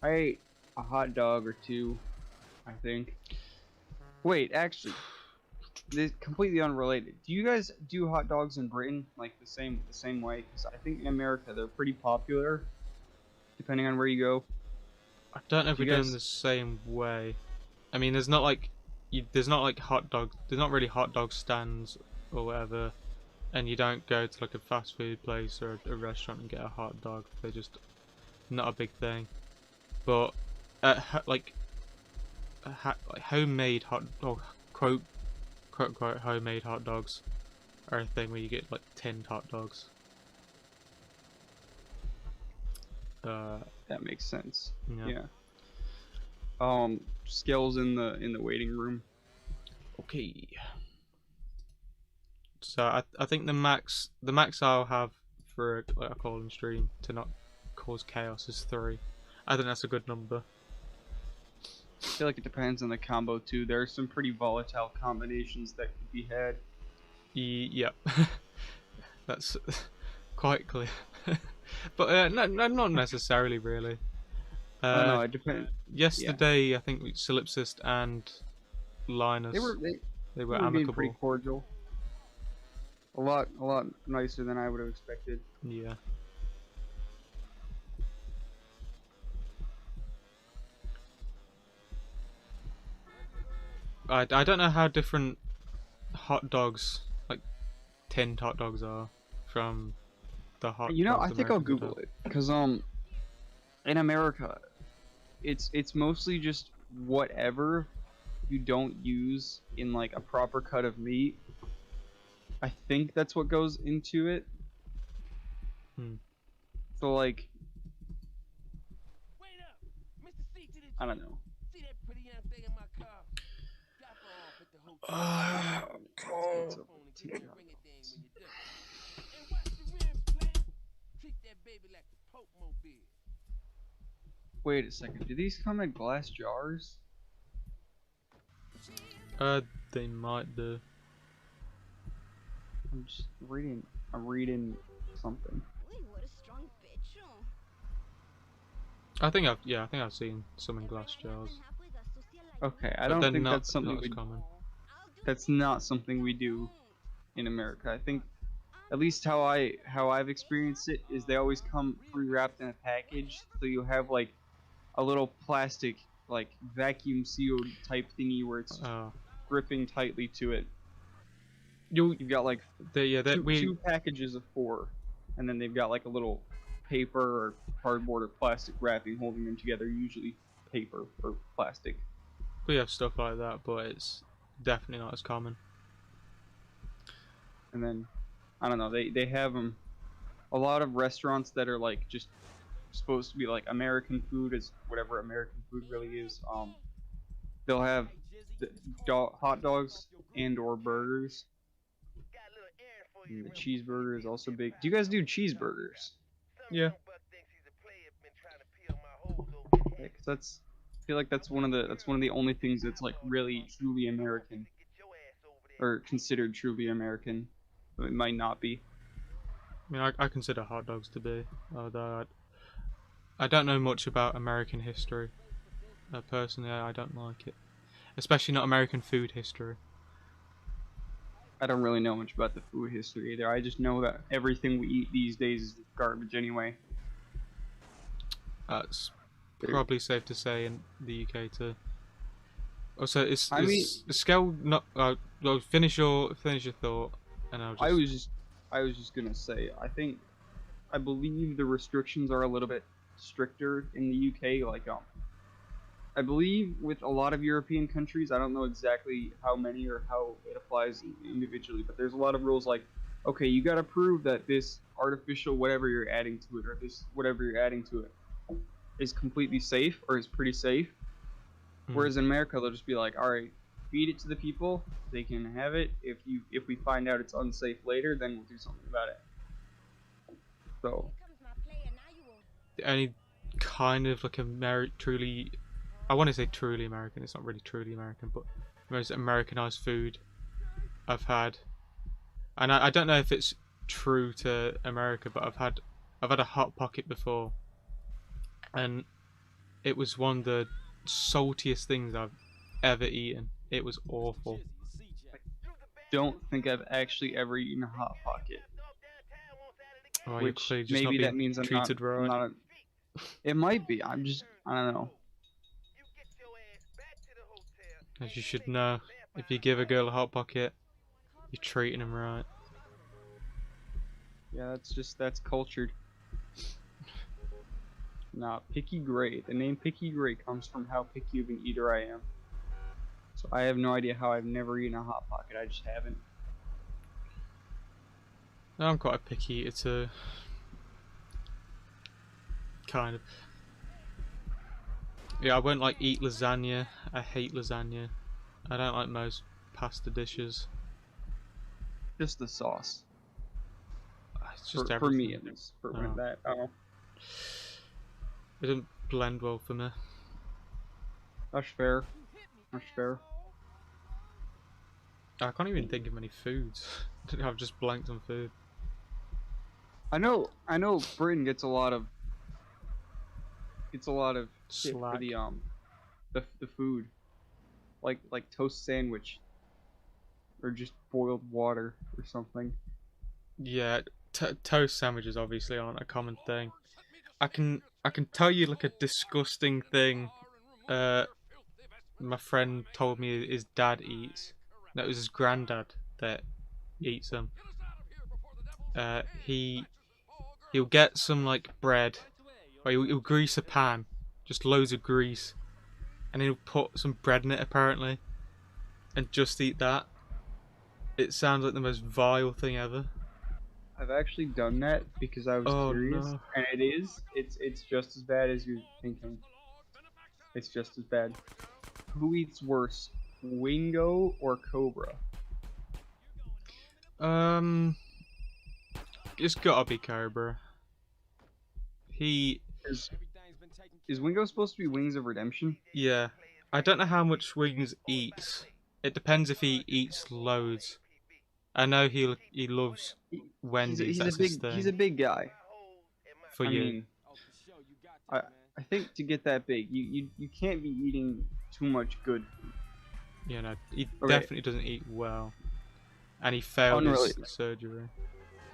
I ate a hot dog or two, I think. Wait, actually, this completely unrelated. Do you guys do hot dogs in Britain like the same way? Because I think in America they're pretty popular, depending on where you go. I don't know if Do we're you doing guys? the same way. I mean, there's not like there's not like hot dog. There's not really hot dog stands or whatever, and you don't go to like a fast food place or a restaurant and get a hot dog. They're just not a big thing. But like like homemade hot or quote unquote homemade hot dogs are a thing where you get like tinned hot dogs. Uh, That makes sense. yeah. Yeah. Skills in the waiting room. Okay. So I think the max I'll have for a calling stream to not cause chaos is 3. I think that's a good number. I feel like it depends on the combo too. There are some pretty volatile combinations that could be had. Yep, that's quite clear. But no, no, not necessarily really. I don't Uh, know. It depends. Yeah, Yesterday I think Solipsist and they Linus were they, they they were were being pretty amicable. cordial. A lot nicer than I would have expected. Yeah. I don't know how different hot dogs, like tinned hot dogs, are from the hot You know, I dogs think I'll Americans would Google have. it because in America, it's mostly just whatever you don't use in like a proper cut of meat. I think that's what goes into it. Hmm. So like, Wait up! Mr. C to the I don't joint. know. See that pretty young thing in my car? Drop her off at the hotel. Scan What's my up phone and with give me a TikTok? ring a ding when you're done. And watch the rims, player. Treat that baby like the Pope Mobile. Wait a second. Do these come in glass jars? Uh, they might do. I'm just reading. I'm reading something. Uy, what a strong bitch. Oh. I think I've seen some in glass jars, Okay, I but don't they're think that's something not as we. common. That's not something we do in America. I think at least how I've experienced it is they always come pre-wrapped in a package, so you have like a little plastic like vacuum sealed type thingy where it's Uh, gripping tightly to it. you You've got like they yeah that we two packages of 4, and then they've got like a little paper or cardboard or plastic wrapping holding them together. Usually paper or plastic. we have stuff like that, but it's definitely not as common. And then I don't know. They have them. A lot of restaurants that are like just supposed to be like American food is whatever American food really is. They'll have the hot dogs and or burgers. And the cheeseburger is also big. Do you guys do cheeseburgers? Yeah. Yeah, 'cause that's I feel like that's one of the only things that's like really truly American or considered truly American. But it might not be. I mean, I consider hot dogs to be, although I don't know much about American history. Personally, I don't like it, especially not American food history. I don't really know much about the food history either. I just know that everything we eat these days is garbage anyway. It's probably safe to say in the UK too. Also, I mean, is the scale not? Well, finish your thought, and I'll I just. was just I was just gonna say I believe the restrictions are a little bit stricter in the UK. Like I believe with a lot of European countries, I don't know exactly how many or how it applies individually, but there's a lot of rules like, okay, you got to prove that this artificial whatever you're adding to it or this whatever you're adding to it is completely safe or is pretty safe. Mm. Whereas in America, they'll just be like, all right, feed it to the people, they can have it. If we find out it's unsafe later, then we'll do something about it. So The only kind of like truly, I want to say truly American. It's not really truly American, but the most Americanized food I've had, and I don't know if it's true to America, but I've had a hot pocket before, and It was one of the saltiest things I've ever eaten. It was awful. Don't think I've actually ever eaten a hot pocket. Oh, you're Which clearly just not maybe that being means I'm treated not. right. It might be. I don't know. As you should know, if you give a girl a hot pocket, you're treating him right. Yeah, that's cultured. Nah, Picky Gray. The name Picky Gray comes from how picky of an eater I am. So I have no idea how I've never eaten a hot pocket. I just haven't. I'm quite a picky eater too. Kind of. Yeah, I won't like eat lasagna. I hate lasagna. I don't like most pasta dishes. Just the sauce. It's just For me, everything. at least. For Oh. that. Oh, It doesn't blend well for me. that's fair. That's fair. I can't even think of any foods. I've just blanked on food. I know Britain gets a lot of shit for Slack. the food. Like toast sandwich. Or just boiled water or something. Yeah, toast sandwiches obviously aren't a common thing. I can tell you like a disgusting thing. My friend told me his dad eats. That was his granddad that eats them. He'll get some like bread, or he'll grease a pan, just loads of grease, and he'll put some bread in it apparently, and just eat that. It sounds like the most vile thing ever. I've actually done that because I was Oh, curious, no. and it's just as bad as you're thinking. It's just as bad. Who eats worse, Wingo or Cobra? It's gotta be Cobra. Is Wingo supposed to be Wings of Redemption? Yeah. I don't know how much Wings eats. It depends if he eats loads. I know he loves Wendy's. That's his thing. He's a big guy. For I you. mean, I think to get that big, you can't be eating too much good food. You know, he Okay. definitely doesn't eat well. And he failed his Unrelated. surgery.